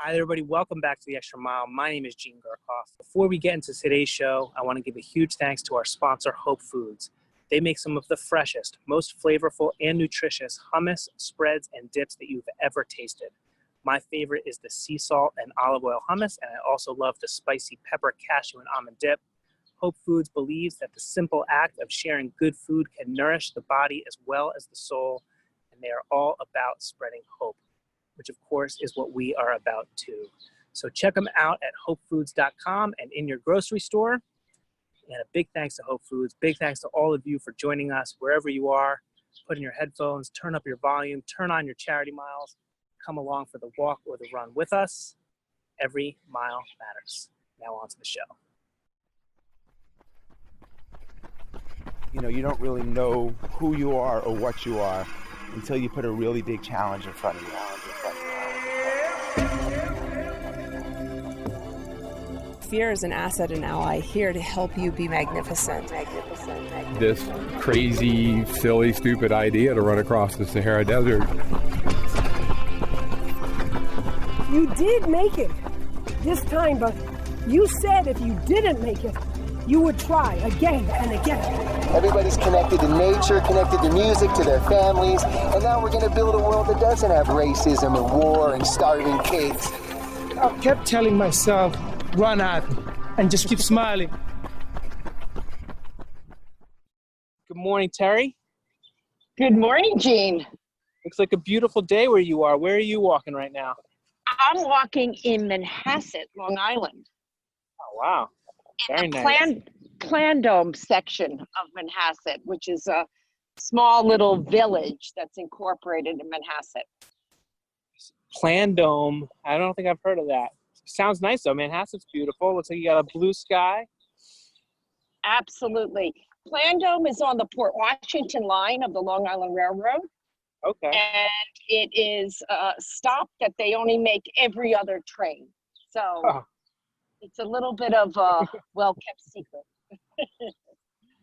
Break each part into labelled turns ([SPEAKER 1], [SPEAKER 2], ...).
[SPEAKER 1] Hi, everybody. Welcome back to The Extra Mile. My name is Gene Garkoff. Before we get into today's show, I want to give a huge thanks to our sponsor, Hope Foods. They make some of the freshest, most flavorful, and nutritious hummus, spreads, and dips that you've ever tasted. My favorite is the sea salt and olive oil hummus, and I also love the spicy pepper, cashew, and almond dip. Hope Foods believes that the simple act of sharing good food can nourish the body as well as the soul, and they are all about spreading hope, which of course is what we are about too. So check them out at hopefoods.com and in your grocery store. And a big thanks to Hope Foods. Big thanks to all of you for joining us wherever you are. Put in your headphones, turn up your volume, turn on your charity miles, come along for the walk or the run with us. Every mile matters. Now on to the show.
[SPEAKER 2] You know, you don't really know who you are or what you are until you put a really big challenge in front of you.
[SPEAKER 3] Fear is an asset and ally here to help you be magnificent.
[SPEAKER 4] This crazy, silly, stupid idea to run across the Sahara Desert.
[SPEAKER 5] You did make it this time, but you said if you didn't make it, you would try again and again.
[SPEAKER 6] Everybody's connected to nature, connected to music, to their families, and now we're going to build a world that doesn't have racism and war and starving kids.
[SPEAKER 7] I kept telling myself, run at me, and just keep smiling.
[SPEAKER 1] Good morning, Terry.
[SPEAKER 8] Good morning, Gene.
[SPEAKER 1] Looks like a beautiful day where you are. Where are you walking right now?
[SPEAKER 8] I'm walking in Manhasset, Long Island.
[SPEAKER 1] Oh, wow. Very
[SPEAKER 8] in the
[SPEAKER 1] nice.
[SPEAKER 8] Plandome section of Manhasset, which is a small little village that's incorporated in Manhasset.
[SPEAKER 1] Plandome. I don't think I've heard of that. Sounds nice though. Manhasset's beautiful. Looks like you got a blue sky.
[SPEAKER 8] Absolutely. Plandome is on the Port Washington line of the Long Island Railroad.
[SPEAKER 1] Okay.
[SPEAKER 8] And it is a stop that they only make every other train. So it's a little bit of a well-kept secret.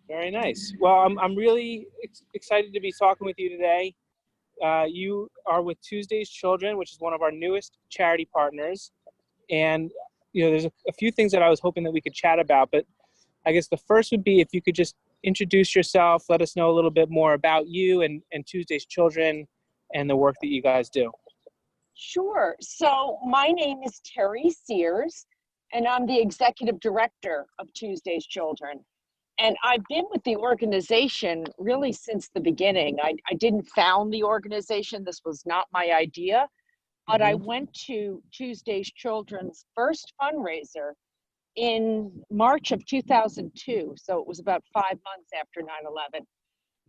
[SPEAKER 1] Very nice. Well, I'm really excited to be talking with you today. You are with Tuesday's Children, which is one of our newest charity partners. And, you know, there's a few things that I was hoping that we could chat about, but I guess the first would be if you could just introduce yourself, let us know a little bit more about you and Tuesday's Children and the work that you guys do.
[SPEAKER 8] Sure. So my name is Terry Sears, and I'm the executive director of Tuesday's Children. And I've been with the organization really since the beginning. I didn't found the organization. This was not my idea. But I went to Tuesday's Children's first fundraiser in March of 2002. So it was about 5 months after 9/11.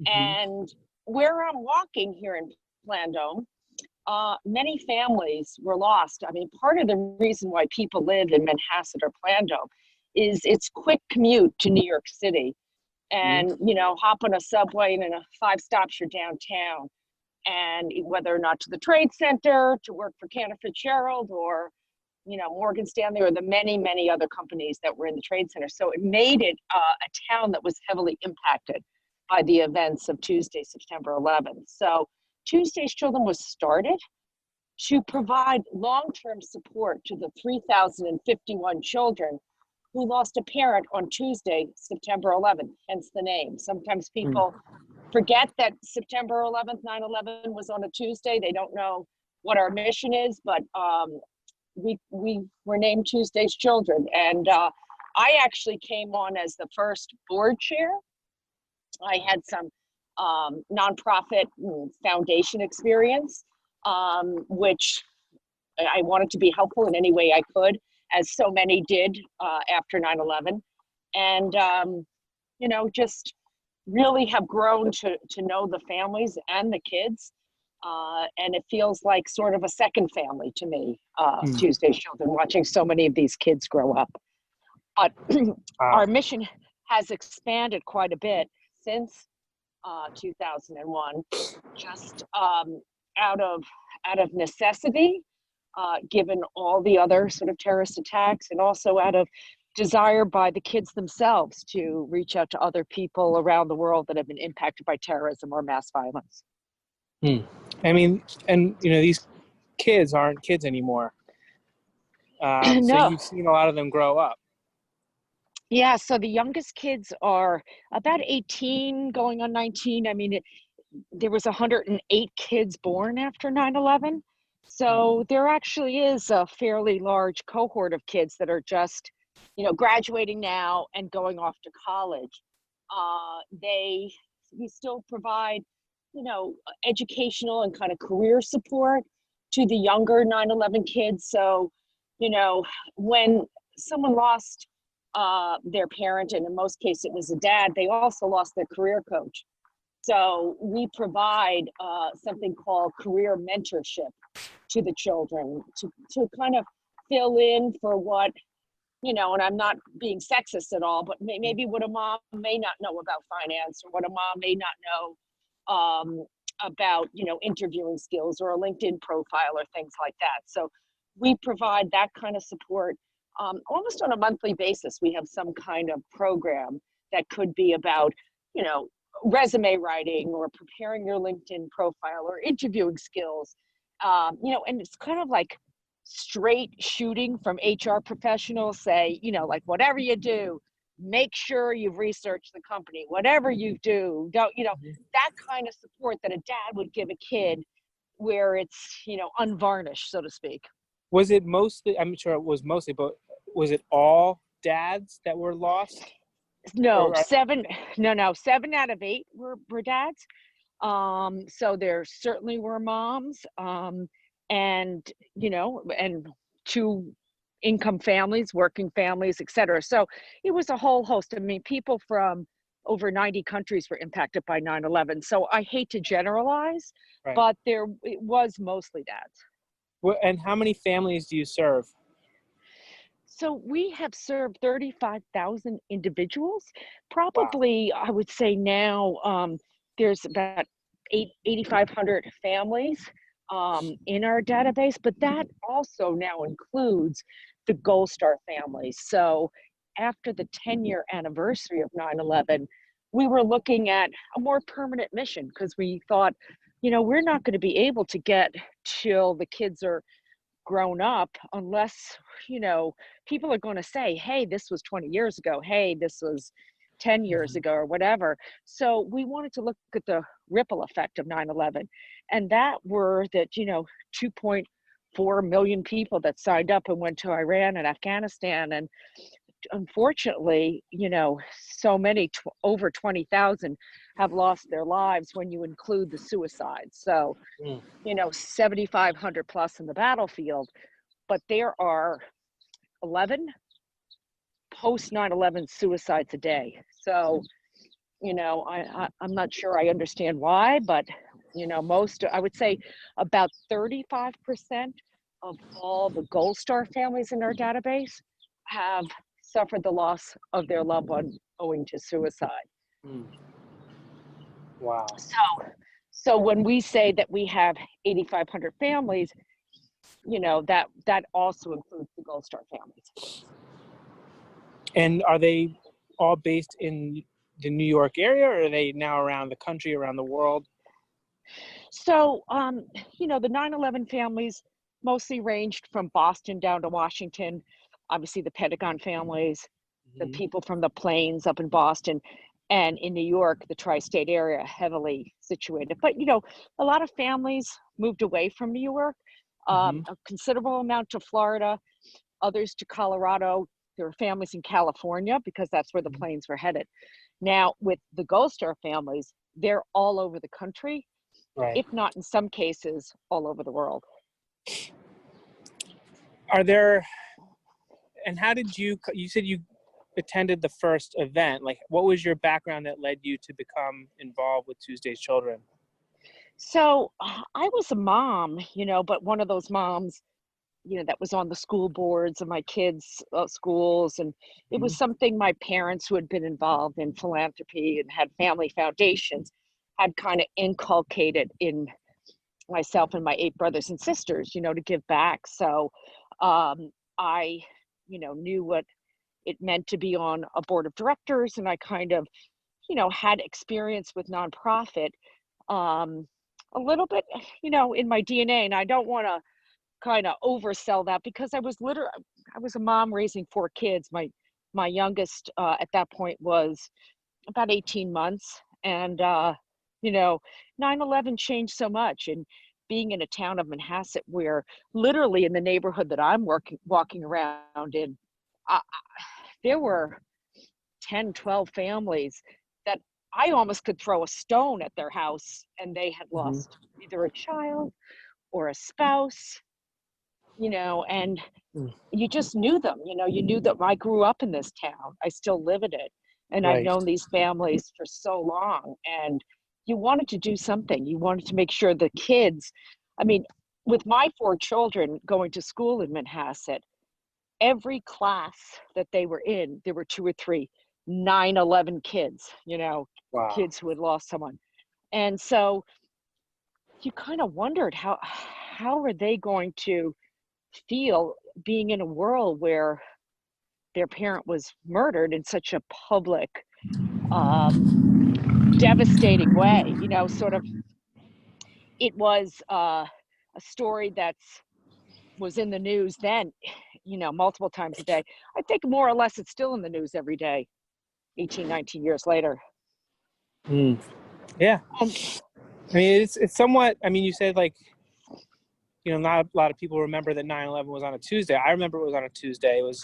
[SPEAKER 8] And where I'm walking here in Plandome, many families were lost. I mean, part of the reason why people live in Manhasset or Plandome is it's quick commute to New York City. And, you know, hop on a subway and in 5 stops you're downtown. And whether or not to the Trade Center, to work for Cantor Fitzgerald or, you know, Morgan Stanley or the many, many other companies that were in the Trade Center. So it made it a town that was heavily impacted by the events of Tuesday, September 11th. So Tuesday's Children was started to provide long-term support to the 3,051 children who lost a parent on Tuesday, September 11th, hence the name. Sometimes people forget that September 11th, 9/11 was on a Tuesday. They don't know what our mission is, but we were named Tuesday's Children. And I actually came on as the first board chair. I had some nonprofit foundation experience, which I wanted to be helpful in any way I could, as so many did after 9/11. And, you know, just really have grown to know the families and the kids. And it feels like sort of a second family to me, Tuesday's Children, watching so many of these kids grow up. But our mission has expanded quite a bit since 2001, just out of necessity, given all the other sort of terrorist attacks, and also out of desire by the kids themselves to reach out to other people around the world that have been impacted by terrorism or mass violence.
[SPEAKER 1] I mean, and you know, these kids aren't kids anymore. So
[SPEAKER 8] No.
[SPEAKER 1] you've seen a lot of them grow up.
[SPEAKER 8] Yeah, so the youngest kids are about 18 going on 19. I mean, there was 108 kids born after 9/11. So there actually is a fairly large cohort of kids that are just, graduating now and going off to college. We still provide, educational and kind of career support to the younger 9/11 kids. So, when someone lost their parent, and in most cases it was a dad, they also lost their career coach. So we provide something called career mentorship to the children to kind of fill in for what, and I'm not being sexist at all, but maybe what a mom may not know about finance, or what a mom may not know about, interviewing skills or a LinkedIn profile or things like that. So we provide that kind of support almost on a monthly basis. We have some kind of program that could be about, resume writing or preparing your LinkedIn profile or interviewing skills, and it's kind of like straight shooting from HR professionals say, like whatever you do, make sure you've researched the company. Whatever you do, don't, that kind of support that a dad would give a kid, where it's, unvarnished, so to speak.
[SPEAKER 1] Was it mostly, I'm sure it was mostly, but was it all dads that were lost?
[SPEAKER 8] No, 7 out of 8 were dads. So there certainly were moms, and 2 income families, working families, etc. So it was a whole host. I mean, people from over 90 countries were impacted by 9/11. So I hate to generalize,
[SPEAKER 1] Right.
[SPEAKER 8] but it was mostly dads.
[SPEAKER 1] And how many families do you serve?
[SPEAKER 8] So we have served 35,000 individuals. Probably, wow. I would say now there's about 8,500 families in our database, but that also now includes the Gold Star families. So after the 10-year anniversary of 9/11, we were looking at a more permanent mission, because we thought, we're not going to be able to get till the kids are grown up unless, people are going to say, hey, this was 20 years ago. Hey, this was 10 years ago, or whatever. So we wanted to look at the ripple effect of 9/11. And that were that, 2.4 million people that signed up and went to Iran and Afghanistan. And unfortunately, so many, over 20,000 have lost their lives when you include the suicides. So, 7,500 plus in the battlefield, but there are 11 post 9/11 suicides a day. So, I'm not sure I understand why, but, I would say about 35% of all the Gold Star families in our database have suffered the loss of their loved one owing to suicide.
[SPEAKER 1] Wow.
[SPEAKER 8] So when we say that we have 8,500 families, that also includes the Gold Star families.
[SPEAKER 1] And are they all based in the New York area, or are they now around the country, around the world?
[SPEAKER 8] So, the 9/11 families mostly ranged from Boston down to Washington. Obviously, the Pentagon families, the people from the plains up in Boston, and in New York, the tri-state area, heavily situated. But, a lot of families moved away from New York, a considerable amount to Florida, others to Colorado. There were families in California because that's where the planes were headed. Now, with the Gold Star families, they're all over the country,
[SPEAKER 1] right,
[SPEAKER 8] if not in some cases, all over the world.
[SPEAKER 1] Are there, and how did you said you attended the first event. Like, what was your background that led you to become involved with Tuesday's Children?
[SPEAKER 8] So I was a mom, but one of those moms, that was on the school boards of my kids' schools. And it was something my parents, who had been involved in philanthropy and had family foundations, had kind of inculcated in myself and my 8 brothers and sisters, to give back. So I, knew what it meant to be on a board of directors. And I kind of, had experience with nonprofit a little bit, in my DNA. And I don't want to kind of oversell that because I was a mom raising 4 kids. My youngest at that point was about 18 months. And, 9/11 changed so much. And being in a town of Manhasset where literally in the neighborhood that I'm walking around in, uh, there were 10, 12 families that I almost could throw a stone at their house and they had lost either a child or a spouse, and
[SPEAKER 1] Mm.
[SPEAKER 8] you just knew them. You knew that I grew up in this town. I still live in it. And I've
[SPEAKER 1] Right.
[SPEAKER 8] known these families for so long. And you wanted to do something. You wanted to make sure the kids, I mean, with my 4 children going to school in Manhasset, every class that they were in, there were 2 or 3 9/11 kids,
[SPEAKER 1] Wow.
[SPEAKER 8] kids who had lost someone. And so you kind of wondered how are they going to feel being in a world where their parent was murdered in such a public, devastating way. Sort of, it was a story was in the news then, multiple times a day. I think more or less it's still in the news every day, 18, 19 years later.
[SPEAKER 1] Mm. Yeah.
[SPEAKER 8] And
[SPEAKER 1] I mean, it's somewhat, I mean, you said like, not a lot of people remember that 9/11 was on a Tuesday. I remember it was on a Tuesday. It was,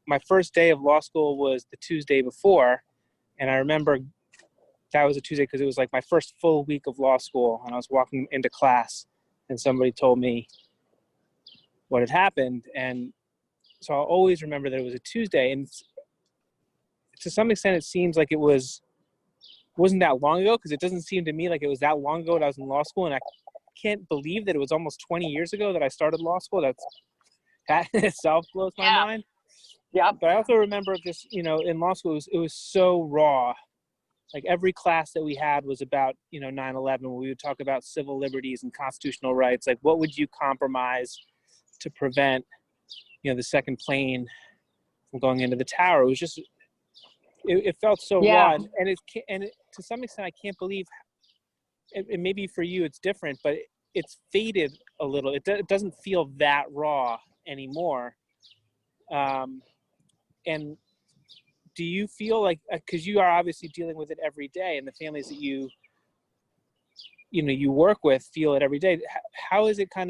[SPEAKER 1] my first day of law school was the Tuesday before. And I remember that was a Tuesday because it was like my first full week of law school. And I was walking into class and somebody told me what had happened. And so I'll always remember that it was a Tuesday. And to some extent, it seems like wasn't that long ago, because it doesn't seem to me like it was that long ago that I was in law school. And I can't believe that it was almost 20 years ago that I started law school. That in itself blows my mind.
[SPEAKER 8] Yeah.
[SPEAKER 1] But I also remember just, in law school, it was so raw. Like every class that we had was about, 9/11, where we would talk about civil liberties and constitutional rights. Like, what would you compromise to prevent, the second plane from going into the tower? It was just, it felt so raw. And it, to some extent, I can't believe, and maybe for you it's different, but it's faded a little. It doesn't feel that raw anymore. And do you feel like, because you are obviously dealing with it every day, and the families that you work with feel it every day, how is it how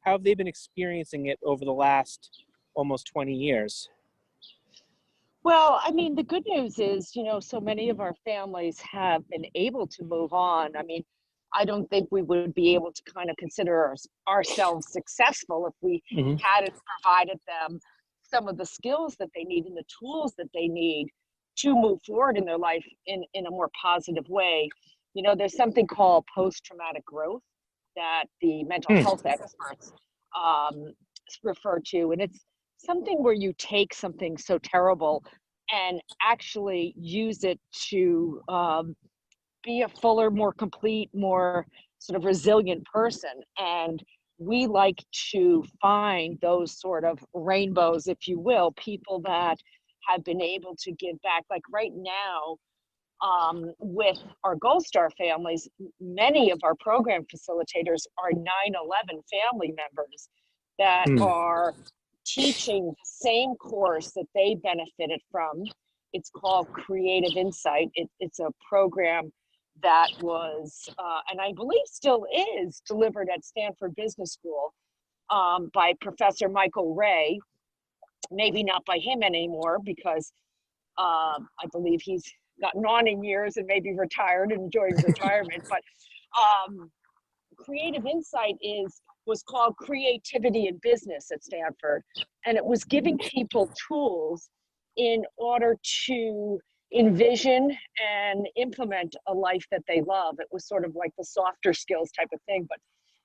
[SPEAKER 1] have they been experiencing it over the last almost 20 years?
[SPEAKER 8] Well, I mean, the good news is, so many of our families have been able to move on. I mean, I don't think we would be able to kind of consider ourselves successful if we hadn't provided them some of the skills that they need and the tools that they need to move forward in their life in a more positive way. There's something called post-traumatic growth that the mental health experts refer to. And it's something where you take something so terrible and actually use it to be a fuller, more complete, more sort of resilient person. And we like to find those sort of rainbows, if you will, people that have been able to give back. Like right now, with our Gold Star families, many of our program facilitators are 9/11 family members that are teaching the same course that they benefited from. It's called Creative Insight. It's a program that was, and I believe still is, delivered at Stanford Business School by Professor Michael Ray. Maybe not by him anymore, because I believe he's gotten on in years and maybe retired and enjoying retirement. But Creative Insight was called Creativity in Business at Stanford. And it was giving people tools in order to envision and implement a life that they love. It was sort of like the softer skills type of thing, but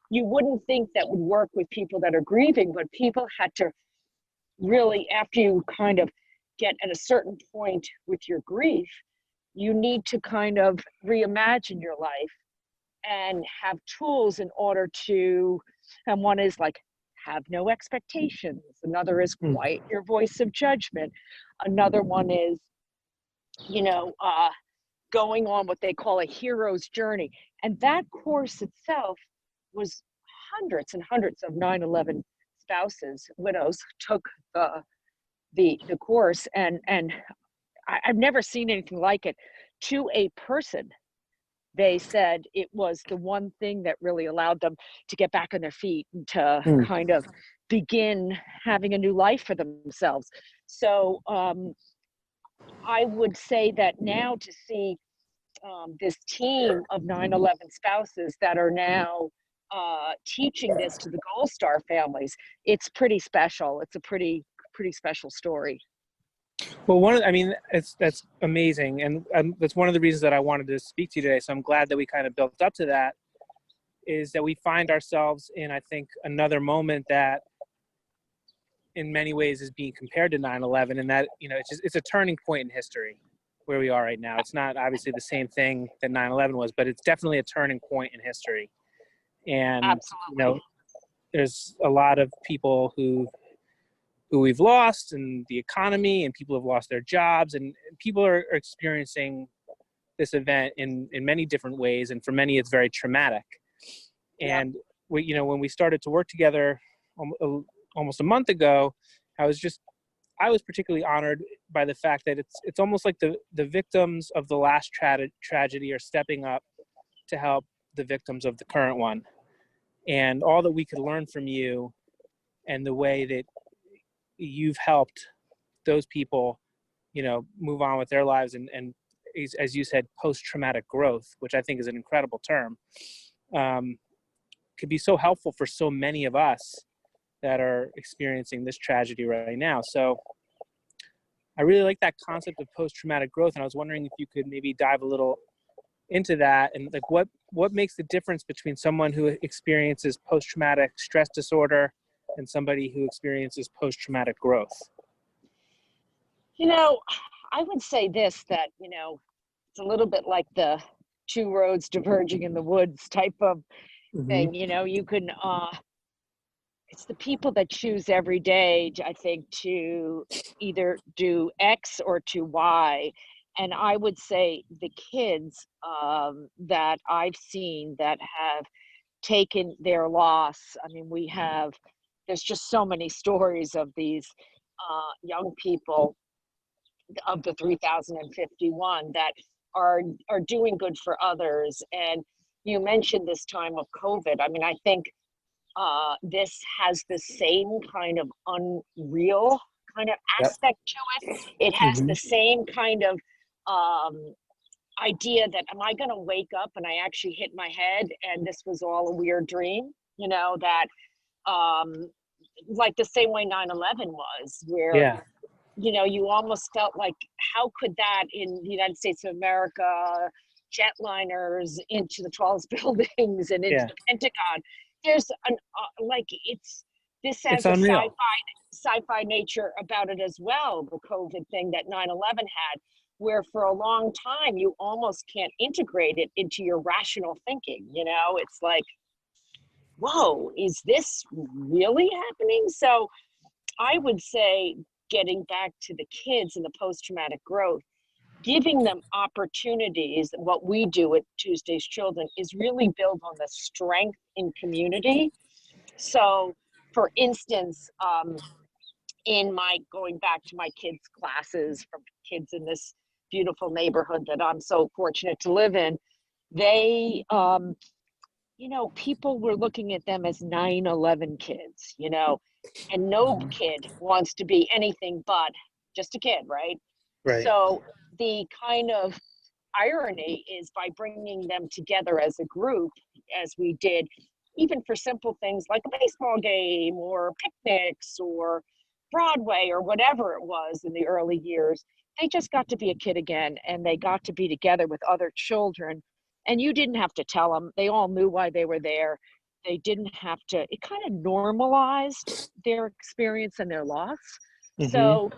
[SPEAKER 8] you wouldn't think that would work with people that are grieving, but people had to really, after you kind of get at a certain point with your grief, you need to kind of reimagine your life and have tools in order to, and one is like, have no expectations. Another is quiet your voice of judgment. Another one is, going on what they call a hero's journey. And that course itself was hundreds and hundreds of 9/11 spouses, widows, took the course, and I've never seen anything like it. To a person, they said it was the one thing that really allowed them to get back on their feet and to kind of begin having a new life for themselves. So I would say that now to see this team of 9/11 spouses that are now teaching this to the Gold Star families, it's pretty special. It's a pretty special story.
[SPEAKER 1] Well, that's amazing, and that's one of the reasons that I wanted to speak to you today. So I'm glad that we kind of built up to that. Is that we find ourselves in, I think, another moment that, in many ways, is being compared to 9/11, and that it's a turning point in history where we are right now. It's not obviously the same thing that 9/11 was, but it's definitely a turning point in history. And
[SPEAKER 8] Absolutely.
[SPEAKER 1] There's a lot of people who we've lost, and the economy, and people have lost their jobs, and people are experiencing this event in many different ways, and for many it's very traumatic. And when we started to work together almost a month ago, I was particularly honored by the fact that it's almost like the victims of the last tragedy are stepping up to help the victims of the current one, and all that we could learn from you, and the way that you've helped those people, move on with their lives, and as you said, post-traumatic growth, which I think is an incredible term, could be so helpful for so many of us that are experiencing this tragedy right now. So I really like that concept of post-traumatic growth, and I was wondering if you could maybe dive a little into that, and like what makes the difference between someone who experiences post-traumatic stress disorder and somebody who experiences post-traumatic growth.
[SPEAKER 8] I would say this, that it's a little bit like the two roads diverging in the woods type of thing. You can it's the people that choose every day, I think, to either do X or to Y. And I would say the kids that I've seen that have taken their loss, there's just so many stories of these young people of the 3051 that are doing good for others. And you mentioned this time of COVID. I think this has the same kind of unreal kind of aspect to it. It has the same kind of idea that, am I going to wake up and I actually hit my head and this was all a weird dream? That like the same way 9/11 was, where you almost felt like, how could that in the United States of America, jetliners into the tallest buildings and into the Pentagon? There's this has a sci-fi nature about it as well, the COVID thing that 9/11 had, where for a long time you almost can't integrate it into your rational thinking. It's like, whoa, is this really happening? So I would say, getting back to the kids and the post-traumatic growth, giving them opportunities, what we do at Tuesday's Children is really build on the strength in community. So for instance, going back to my kids' classes, from kids in this beautiful neighborhood that I'm so fortunate to live in, they, people were looking at them as 9/11 kids, and no kid wants to be anything but just a kid, right? So the kind of irony is, by bringing them together as a group, as we did, even for simple things like a baseball game or picnics or Broadway or whatever it was in the early years, they just got to be a kid again, and they got to be together with other children. And you didn't have to tell them. They all knew why they were there. They didn't have to. It kind of normalized their experience and their loss. So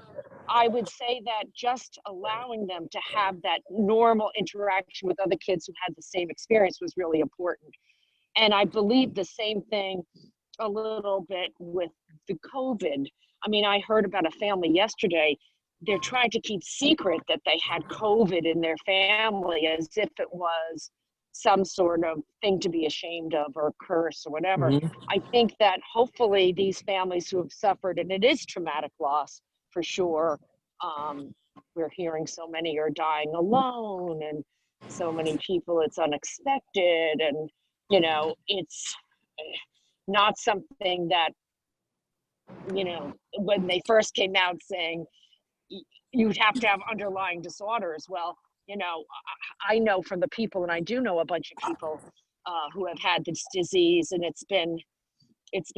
[SPEAKER 8] I would say that just allowing them to have that normal interaction with other kids who had the same experience was really important. And I believe the same thing a little bit with the COVID. I heard about a family yesterday. They're trying to keep secret that they had COVID in their family, as if it was some sort of thing to be ashamed of or curse or whatever.
[SPEAKER 1] Mm-hmm.
[SPEAKER 8] I think that hopefully these families who have suffered, and it is traumatic loss for sure. We're hearing so many are dying alone, and so many people it's unexpected, and it's not something that, when they first came out saying you'd have to have underlying disorders. Well, I know from the people, and I do know a bunch of people who have had this disease, and it's been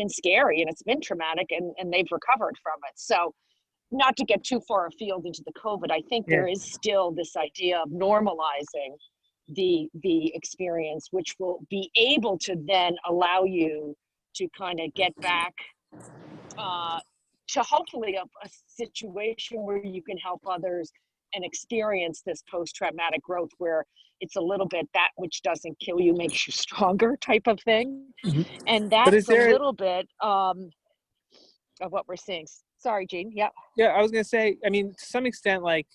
[SPEAKER 8] scary and it's been traumatic, and they've recovered from it. So not to get too far afield into the COVID, I think there is still this idea of normalizing the experience, which will be able to then allow you to kind of get back to hopefully a situation where you can help others and experience this post-traumatic growth, where it's a little bit that which doesn't kill you makes you stronger type of thing.
[SPEAKER 1] Mm-hmm.
[SPEAKER 8] And
[SPEAKER 1] But is
[SPEAKER 8] that's a
[SPEAKER 1] there
[SPEAKER 8] little bit of what we're seeing. Sorry, Jean. Yep.
[SPEAKER 1] Yeah, I was gonna say, I mean, to some extent, like,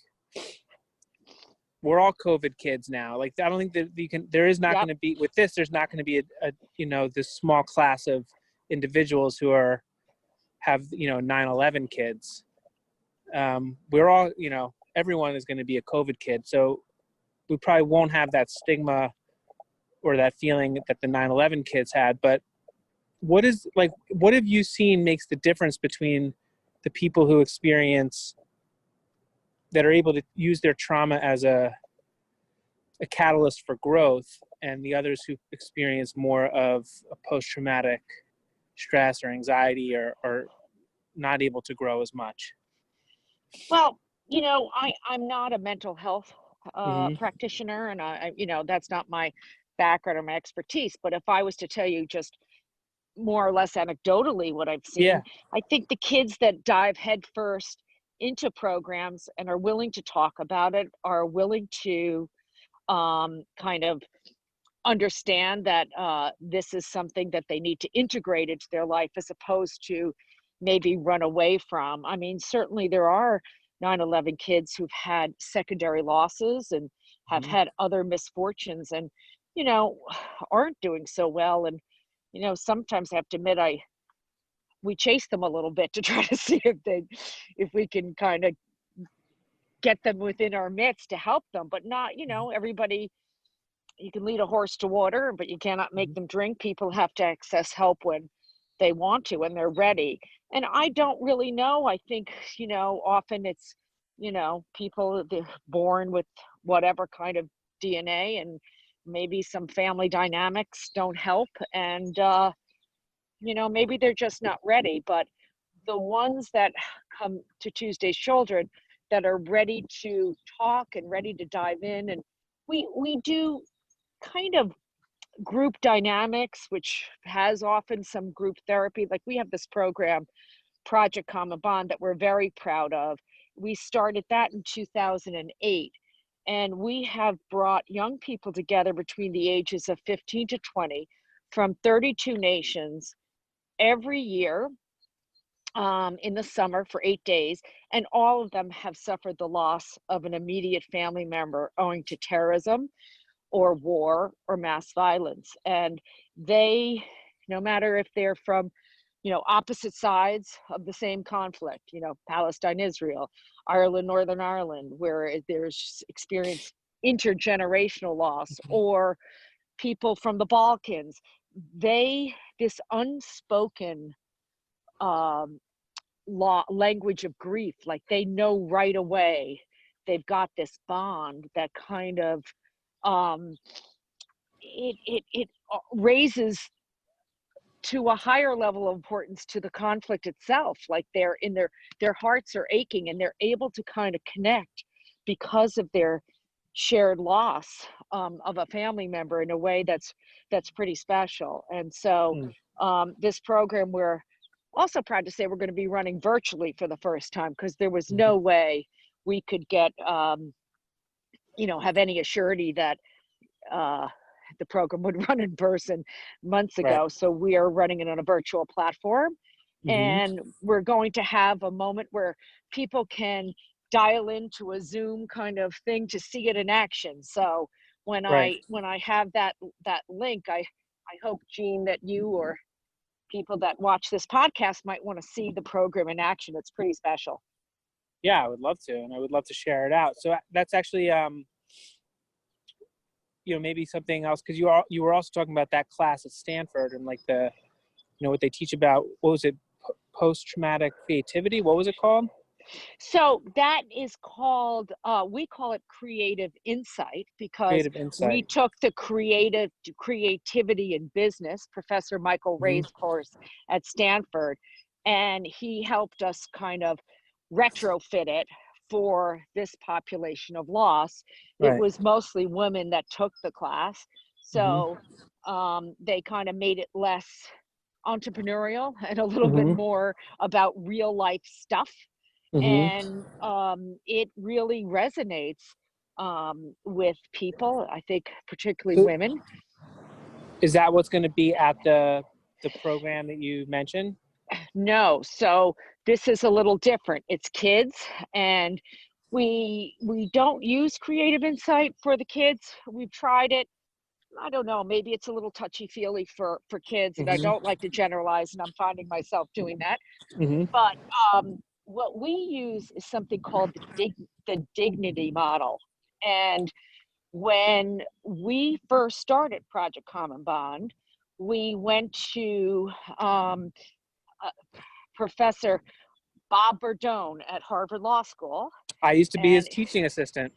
[SPEAKER 1] we're all COVID kids now. Like, I don't think that there is not going to be, with this, there's not going to be this small class of individuals who have 9/11 kids. We're all, everyone is going to be a COVID kid. So we probably won't have that stigma or that feeling that the 9/11 kids had. But what have you seen makes the difference between the people who that are able to use their trauma as a catalyst for growth, and the others who experience more of a post-traumatic stress or anxiety or not able to grow as much?
[SPEAKER 8] Well, I'm not a mental health
[SPEAKER 1] Mm-hmm.
[SPEAKER 8] practitioner, and I that's not my background or my expertise. But if I was to tell you just more or less anecdotally what I've seen, I think the kids that dive headfirst into programs and are willing to talk about it, are willing to kind of understand that this is something that they need to integrate into their life, as opposed to maybe run away from. I mean, certainly there are 9/11 kids who've had secondary losses and have had other misfortunes, and aren't doing so well. And sometimes I have to admit, we chase them a little bit to try to see if we can kind of get them within our midst to help them, but not, everybody. You can lead a horse to water, but you cannot make them drink. People have to access help when they want to, when they're ready. And I don't really know. I think, often it's, people, they're born with whatever kind of DNA, and maybe some family dynamics don't help. And, maybe they're just not ready. But the ones that come to Tuesday's Children that are ready to talk and ready to dive in, and we do kind of group dynamics, which has often some group therapy. Like, we have this program, Project Common Bond, that we're very proud of. We started that in 2008, and we have brought young people together between the ages of 15 to 20 from 32 nations every year in the summer for 8 days, and all of them have suffered the loss of an immediate family member owing to terrorism or war or mass violence. And they, no matter if they're from, opposite sides of the same conflict, Palestine, Israel, Ireland, Northern Ireland, where there's experienced intergenerational loss, or people from the Balkans, this unspoken language of grief, like they know right away, they've got this bond that kind of it raises to a higher level of importance to the conflict itself. Like, they're in their hearts are aching, and they're able to kind of connect because of their shared loss of a family member in a way that's pretty special. And so this program, we're also proud to say we're going to be running virtually for the first time, because there was no way we could get have any assurity that the program would run in person months ago.
[SPEAKER 1] Right.
[SPEAKER 8] So we are running it on a virtual platform, and we're going to have a moment where people can dial into a Zoom kind of thing to see it in action. So
[SPEAKER 1] Right.
[SPEAKER 8] when I have that link, I hope, Jean, that you or people that watch this podcast might want to see the program in action. It's pretty special.
[SPEAKER 1] Yeah, I would love to, and I would love to share it out. So that's actually, maybe something else, because you were also talking about that class at Stanford and like the, what they teach about, what was it, post-traumatic creativity? What was it called?
[SPEAKER 8] So that is called, we call it creative insight, because
[SPEAKER 1] Creative
[SPEAKER 8] we
[SPEAKER 1] insight.
[SPEAKER 8] took the creativity in business, Professor Michael
[SPEAKER 1] Mm-hmm.
[SPEAKER 8] Ray's course at Stanford, and he helped us kind of retrofit it for this population of loss. It
[SPEAKER 1] Right.
[SPEAKER 8] was mostly women that took the class. So they kind of made it less entrepreneurial and a little bit
[SPEAKER 1] Mm-hmm.
[SPEAKER 8] more about real life stuff.
[SPEAKER 1] Mm-hmm.
[SPEAKER 8] And it really resonates with people, I think, particularly women.
[SPEAKER 1] Is that what's going to be at the program that you mentioned?
[SPEAKER 8] No, so this is a little different. It's kids, and we don't use creative insight for the kids. We've tried it. I don't know, maybe it's a little touchy-feely for kids, and I
[SPEAKER 1] Mm-hmm.
[SPEAKER 8] don't like to generalize, and I'm finding myself doing that.
[SPEAKER 1] Mm-hmm.
[SPEAKER 8] But what we use is something called the dignity model. And when we first started Project Common Bond, we went to Professor Bob Burdone at Harvard Law School.
[SPEAKER 1] I used to be his
[SPEAKER 8] And
[SPEAKER 1] teaching assistant.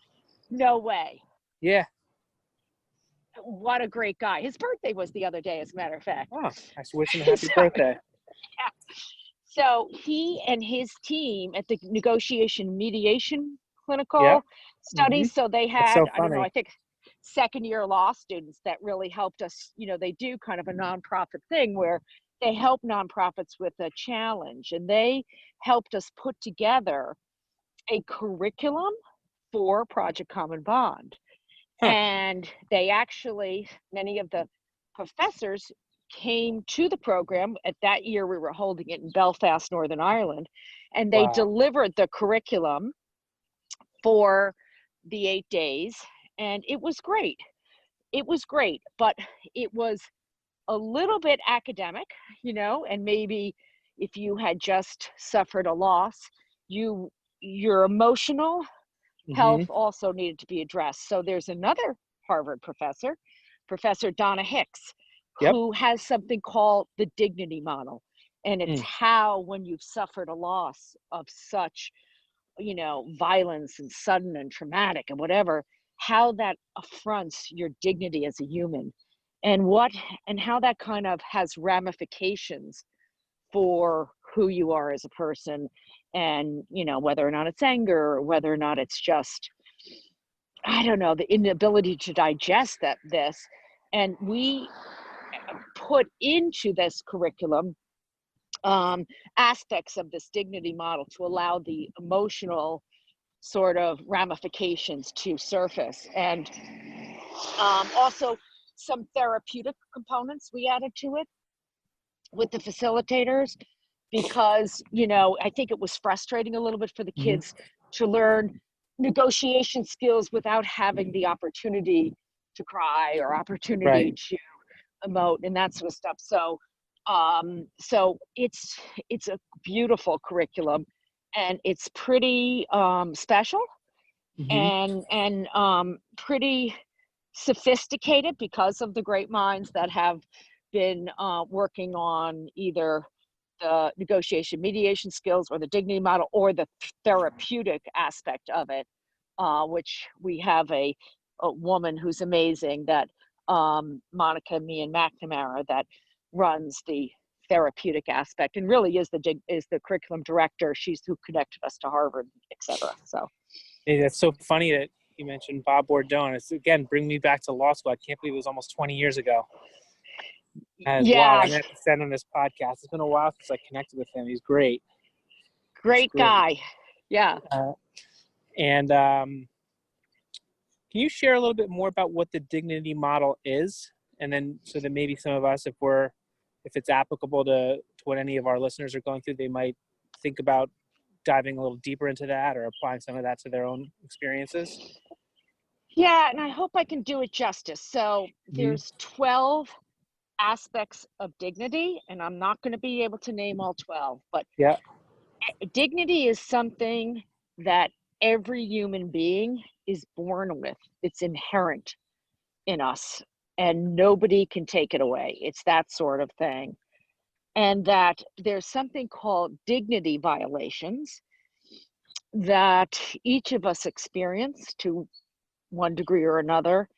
[SPEAKER 8] no way.
[SPEAKER 1] Yeah.
[SPEAKER 8] What a great guy. His birthday was the other day, as a matter of fact.
[SPEAKER 1] Oh, I wish him a happy birthday.
[SPEAKER 8] So he and his team at the negotiation mediation clinical
[SPEAKER 1] Yep.
[SPEAKER 8] studies, so they
[SPEAKER 1] That's
[SPEAKER 8] had,
[SPEAKER 1] so
[SPEAKER 8] I don't know,
[SPEAKER 1] funny.
[SPEAKER 8] I think second year law students that really helped us. They do kind of a nonprofit thing where they help nonprofits with a challenge, and they helped us put together a curriculum for Project Common Bond.
[SPEAKER 1] Huh.
[SPEAKER 8] And they actually, many of the professors came to the program. At that year, we were holding it in Belfast, Northern Ireland, and they
[SPEAKER 1] Wow.
[SPEAKER 8] delivered the curriculum for the 8 days, and it was great. It was great, but it was a little bit academic, and maybe if you had just suffered a loss, your emotional health
[SPEAKER 1] Mm-hmm.
[SPEAKER 8] also needed to be addressed. So there's another Harvard professor, Professor Donna Hicks,
[SPEAKER 1] Yep.
[SPEAKER 8] who has something called the dignity model. And it's how, when you've suffered a loss of such, violence and sudden and traumatic and whatever, how that affronts your dignity as a human, and how that kind of has ramifications for who you are as a person, and whether or not it's anger, or whether or not it's just, I don't know, the inability to digest this. And we put into this curriculum aspects of this dignity model to allow the emotional sort of ramifications to surface, and also some therapeutic components we added to it with the facilitators, because I think it was frustrating a little bit for the kids to learn negotiation skills without having the opportunity to cry or opportunity to emote and that sort of stuff. So it's a beautiful curriculum, and it's pretty special and pretty sophisticated, because of the great minds that have been working on either the negotiation mediation skills or the dignity model or the therapeutic aspect of it, which we have a woman who's amazing, that Monica Meehan McNamara, that runs the therapeutic aspect and really is the curriculum director. She's who connected us to Harvard, etc. So
[SPEAKER 1] Hey, that's so funny that you mentioned Bob Bordone. It's, again, bring me back to law school. I can't believe it was almost 20 years ago. Wow,
[SPEAKER 8] yeah,
[SPEAKER 1] I'm going to have to send him this podcast. It's been a while since I connected with him. He's great.
[SPEAKER 8] great guy. Yeah.
[SPEAKER 1] And can you share a little bit more about what the dignity model is? And then so that maybe some of us, if it's applicable to what any of our listeners are going through, they might think about diving a little deeper into that or applying some of that to their own experiences.
[SPEAKER 8] Yeah, and I hope I can do it justice. So there's 12 aspects of dignity, and I'm not going to be able to name all 12, but
[SPEAKER 1] Yeah.
[SPEAKER 8] dignity is something that every human being is born with. It's inherent in us, and nobody can take it away. It's that sort of thing. And that there's something called dignity violations that each of us experience to one degree or another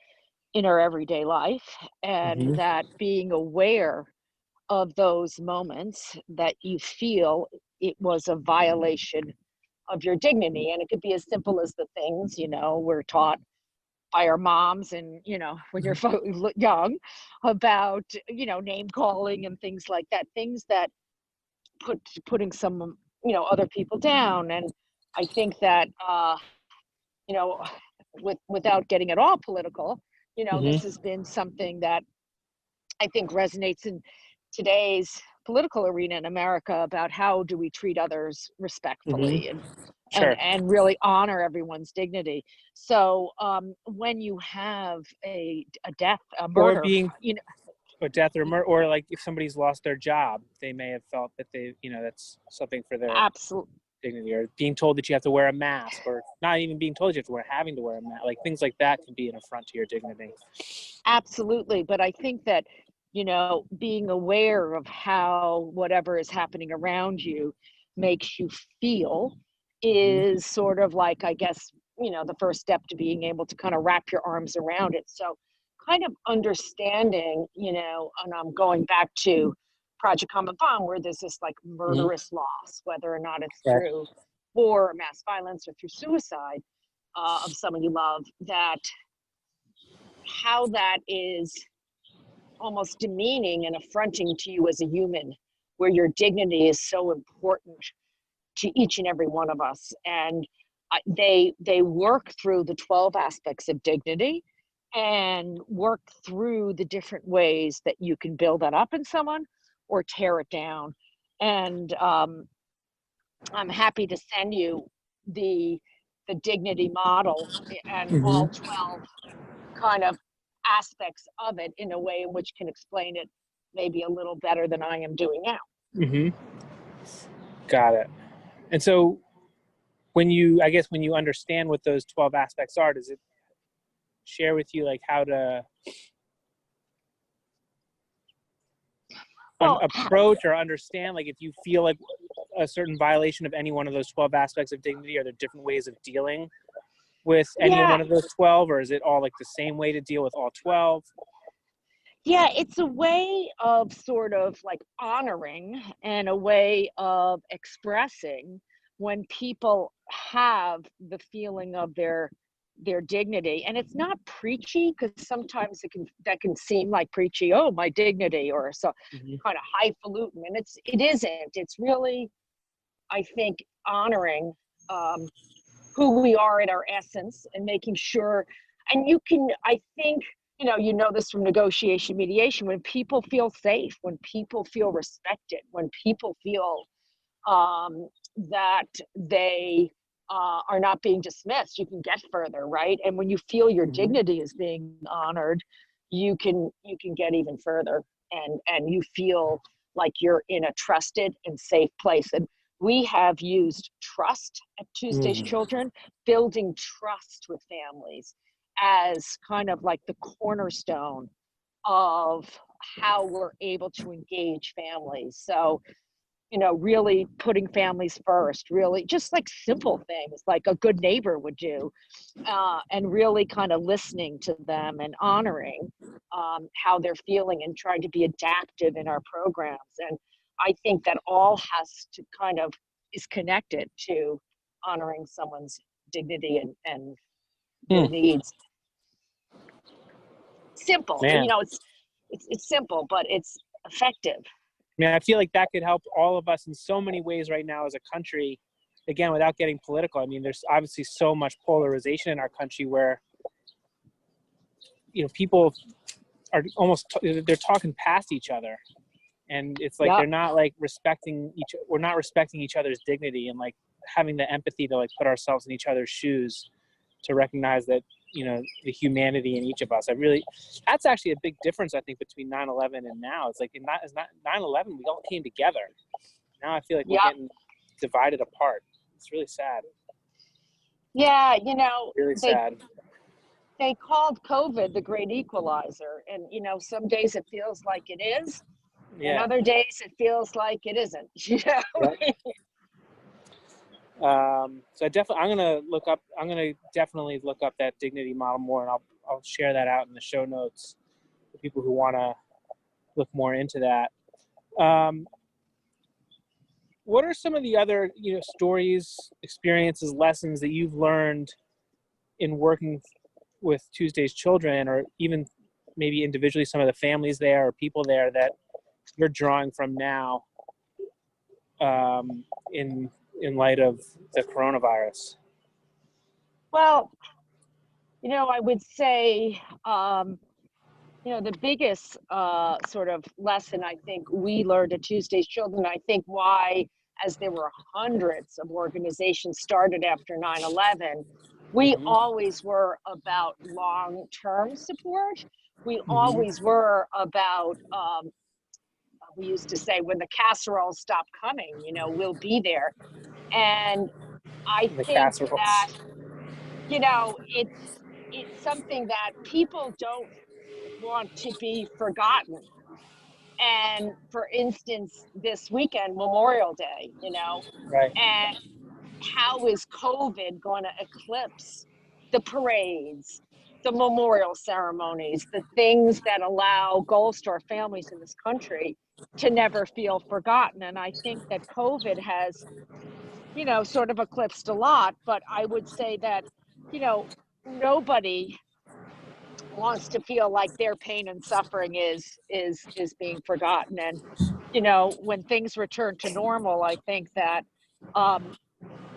[SPEAKER 8] in our everyday life, and that being aware of those moments that you feel it was a violation of your dignity. And it could be as simple as the things, we're taught by our moms and, when you're young about, name calling and things like that, things that putting some, other people down. And I think that, without getting at all political, this has been something that I think resonates in today's political arena in America about how do we treat others respectfully and really honor everyone's dignity. So when you have a death, a murder,
[SPEAKER 1] or death or murder, or like if somebody's lost their job, they may have felt that they, that's something for their
[SPEAKER 8] absolutely
[SPEAKER 1] dignity, or being told that you have to wear a mask, or not even being told you have to having to wear a mask, like things like that can be an affront to your dignity.
[SPEAKER 8] Absolutely. But I think that, being aware of how whatever is happening around you makes you feel is sort of like, I guess, the first step to being able to kind of wrap your arms around it. So kind of understanding, and I'm going back to Project Common Bond, where there's this like murderous loss, whether or not it's through war, mass violence, or through suicide of someone you love, that how that is almost demeaning and affronting to you as a human, where your dignity is so important to each and every one of us. And they work through the 12 aspects of dignity and work through the different ways that you can build that up in someone or tear it down. And I'm happy to send you the dignity model and all 12 kind of aspects of it in a way in which can explain it maybe a little better than I am doing now.
[SPEAKER 1] Got it. And so when you understand what those 12 aspects are, does it share with you like how to approach or understand, like if you feel like a certain violation of any one of those 12 aspects of dignity, are there different ways of dealing with any one of those 12, or is it all like the same way to deal with all 12?
[SPEAKER 8] Yeah, it's a way of sort of like honoring and a way of expressing when people have the feeling of their dignity. And it's not preachy, because sometimes that can seem like preachy, oh, my dignity, or so kind of highfalutin. And it isn't. It's really, I think, honoring who we are at our essence and making sure. And I think, this from negotiation mediation, when people feel safe, when people feel respected, when people feel that they are not being dismissed, you can get further, right? And when you feel your dignity is being honored, you can get even further, and you feel like you're in a trusted and safe place. And we have used trust at Tuesday's Children, building trust with families as kind of like the cornerstone of how we're able to engage families. So, really putting families first, really just like simple things like a good neighbor would do, and really kind of listening to them and honoring how they're feeling and trying to be adaptive in our programs. And I think that all has to kind of is connected to honoring someone's dignity and their needs. Simple, it's simple, but it's effective.
[SPEAKER 1] I feel like that could help all of us in so many ways right now as a country. Again, without getting political, there's obviously so much polarization in our country where, people are they're talking past each other. And it's like they're not like we're not respecting each other's dignity, and like having the empathy to like put ourselves in each other's shoes to recognize that the humanity in each of us. That's actually a big difference, I think, between 9/11 and now. It's like in 9/11, we all came together. Now I feel like we're getting divided apart. It's really sad.
[SPEAKER 8] Yeah,
[SPEAKER 1] Really sad.
[SPEAKER 8] they called COVID the great equalizer. And, some days it feels like it is. And
[SPEAKER 1] Yeah.
[SPEAKER 8] other days it feels like it isn't.
[SPEAKER 1] Yep. So I'm gonna definitely look up that dignity model more, and I'll share that out in the show notes for people who want to look more into that. What are some of the other stories, experiences, lessons that you've learned in working with Tuesday's Children, or even maybe individually some of the families there or people there that you're drawing from now in light of the coronavirus?
[SPEAKER 8] Well, I would say, the biggest sort of lesson I think we learned at Tuesday's Children, I think why, as there were hundreds of organizations started after 9/11, we always were about long-term support. We always were about, we used to say, when the casseroles stop coming, we'll be there. And I think that, it's something that people don't want to be forgotten. And for instance, this weekend, Memorial Day,
[SPEAKER 1] Right.
[SPEAKER 8] and how is COVID going to eclipse the parades, the memorial ceremonies, the things that allow Gold Star families in this country to never feel forgotten? And I think that COVID has, sort of eclipsed a lot, but I would say that, nobody wants to feel like their pain and suffering is being forgotten. And when things return to normal, I think that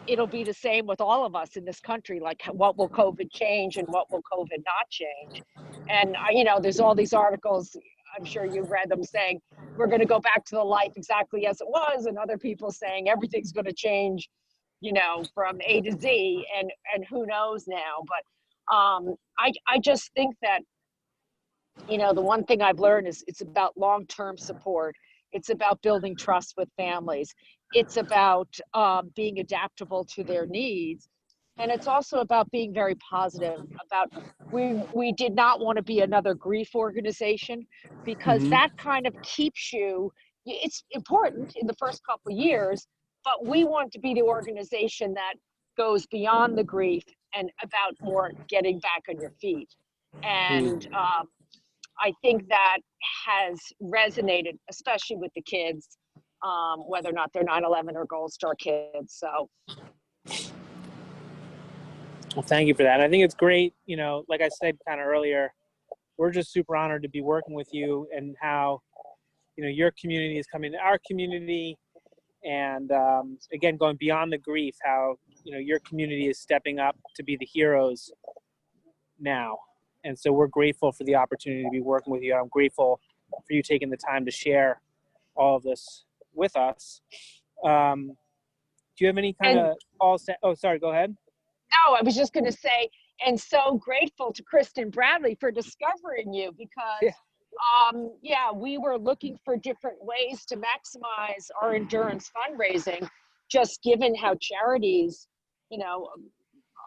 [SPEAKER 8] it'll be the same with all of us in this country. Like, what will COVID change and what will COVID not change? And there's all these articles, I'm sure you've read them, saying we're going to go back to the life exactly as it was, and other people saying everything's going to change, from A to Z, and who knows now. But I just think that, the one thing I've learned is it's about long-term support. It's about building trust with families. It's about being adaptable to their needs. And it's also about being very positive about, we did not want to be another grief organization, because that kind of keeps you, it's important in the first couple of years, but we want to be the organization that goes beyond the grief and about more getting back on your feet. And I think that has resonated, especially with the kids, whether or not they're 9/11 or Gold Star kids. So,
[SPEAKER 1] well, thank you for that. I think it's great. Like I said kind of earlier, we're just super honored to be working with you, and how, your community is coming to our community, and again, going beyond the grief, how, your community is stepping up to be the heroes now. And so we're grateful for the opportunity to be working with you. I'm grateful for you taking the time to share all of this with us. Do you have any kind of calls? Oh, sorry, go ahead.
[SPEAKER 8] No, I was just going to say, and so grateful to Kristen Bradley for discovering you, because we were looking for different ways to maximize our endurance fundraising, just given how charities,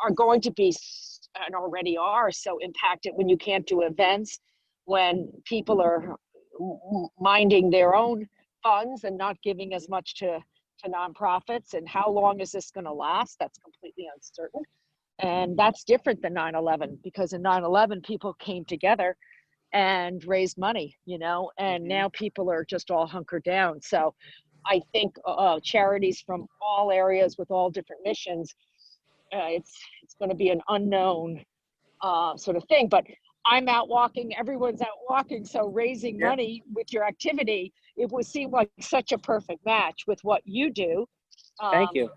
[SPEAKER 8] are going to be, and already are, so impacted when you can't do events, when people are minding their own funds and not giving as much to nonprofits. And how long is this going to last? That's completely uncertain. And that's different than 9/11, because in 9/11 people came together and raised money, and now people are just all hunkered down. So I think charities from all areas with all different missions, it's going to be an unknown sort of thing. But I'm out walking, everyone's out walking, so raising money with your activity, it would seem like such a perfect match with what you do.
[SPEAKER 1] Thank you.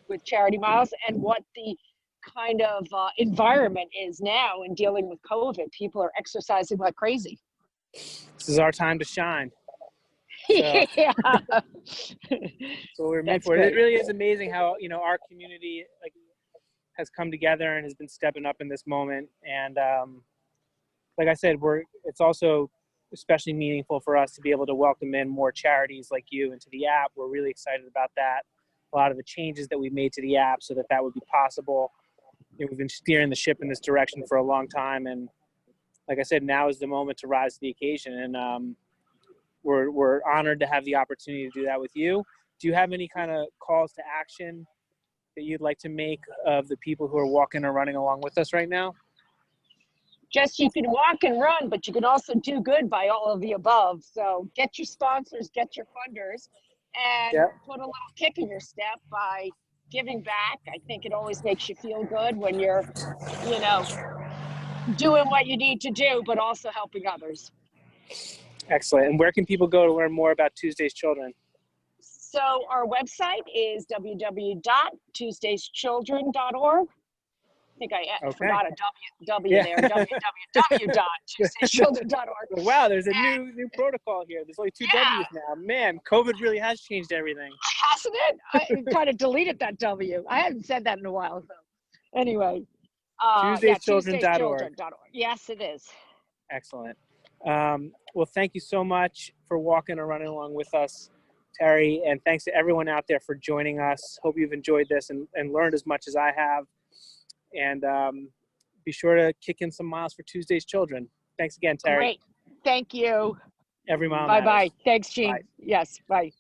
[SPEAKER 1] With
[SPEAKER 8] Charity Miles, and what the kind of environment is now in dealing with COVID. People are exercising like crazy.
[SPEAKER 1] This is our time to shine.
[SPEAKER 8] So,
[SPEAKER 1] so we're meant for it. It really is amazing how, our community, like, has come together and has been stepping up in this moment. And like I said, it's also especially meaningful for us to be able to welcome in more charities like you into the app. We're really excited about that. A lot of the changes that we've made to the app so that would be possible. We've been steering the ship in this direction for a long time. And like I said, now is the moment to rise to the occasion. And we're honored to have the opportunity to do that with you. Do you have any kind of calls to action that you'd like to make of the people who are walking or running along with us right now?
[SPEAKER 8] Just you can walk and run, but you can also do good by all of the above. So get your sponsors, get your funders, and put a little kick in your step by giving back. I think it always makes you feel good when you're, doing what you need to do, but also helping others.
[SPEAKER 1] Excellent. And where can people go to learn more about Tuesday's Children?
[SPEAKER 8] So our website is www.tuesdayschildren.org. I think I forgot a W there, www.tuesdayschildren.org.
[SPEAKER 1] Wow, there's a new protocol here. There's only two W's now. Man, COVID really has changed everything.
[SPEAKER 8] Hasn't it? I kind of deleted that W. I haven't said that in a while. So anyway,
[SPEAKER 1] Tuesday'sChildren.org.
[SPEAKER 8] Yes, it is.
[SPEAKER 1] Excellent. Well, thank you so much for walking and running along with us, Terry, and thanks to everyone out there for joining us. Hope you've enjoyed this and learned as much as I have. And be sure to kick in some miles for Tuesday's Children. Thanks again, Terry.
[SPEAKER 8] Great. Thank you.
[SPEAKER 1] Every mile
[SPEAKER 8] Bye-bye.
[SPEAKER 1] matters.
[SPEAKER 8] Thanks, Gene.
[SPEAKER 1] Bye.
[SPEAKER 8] Yes, bye.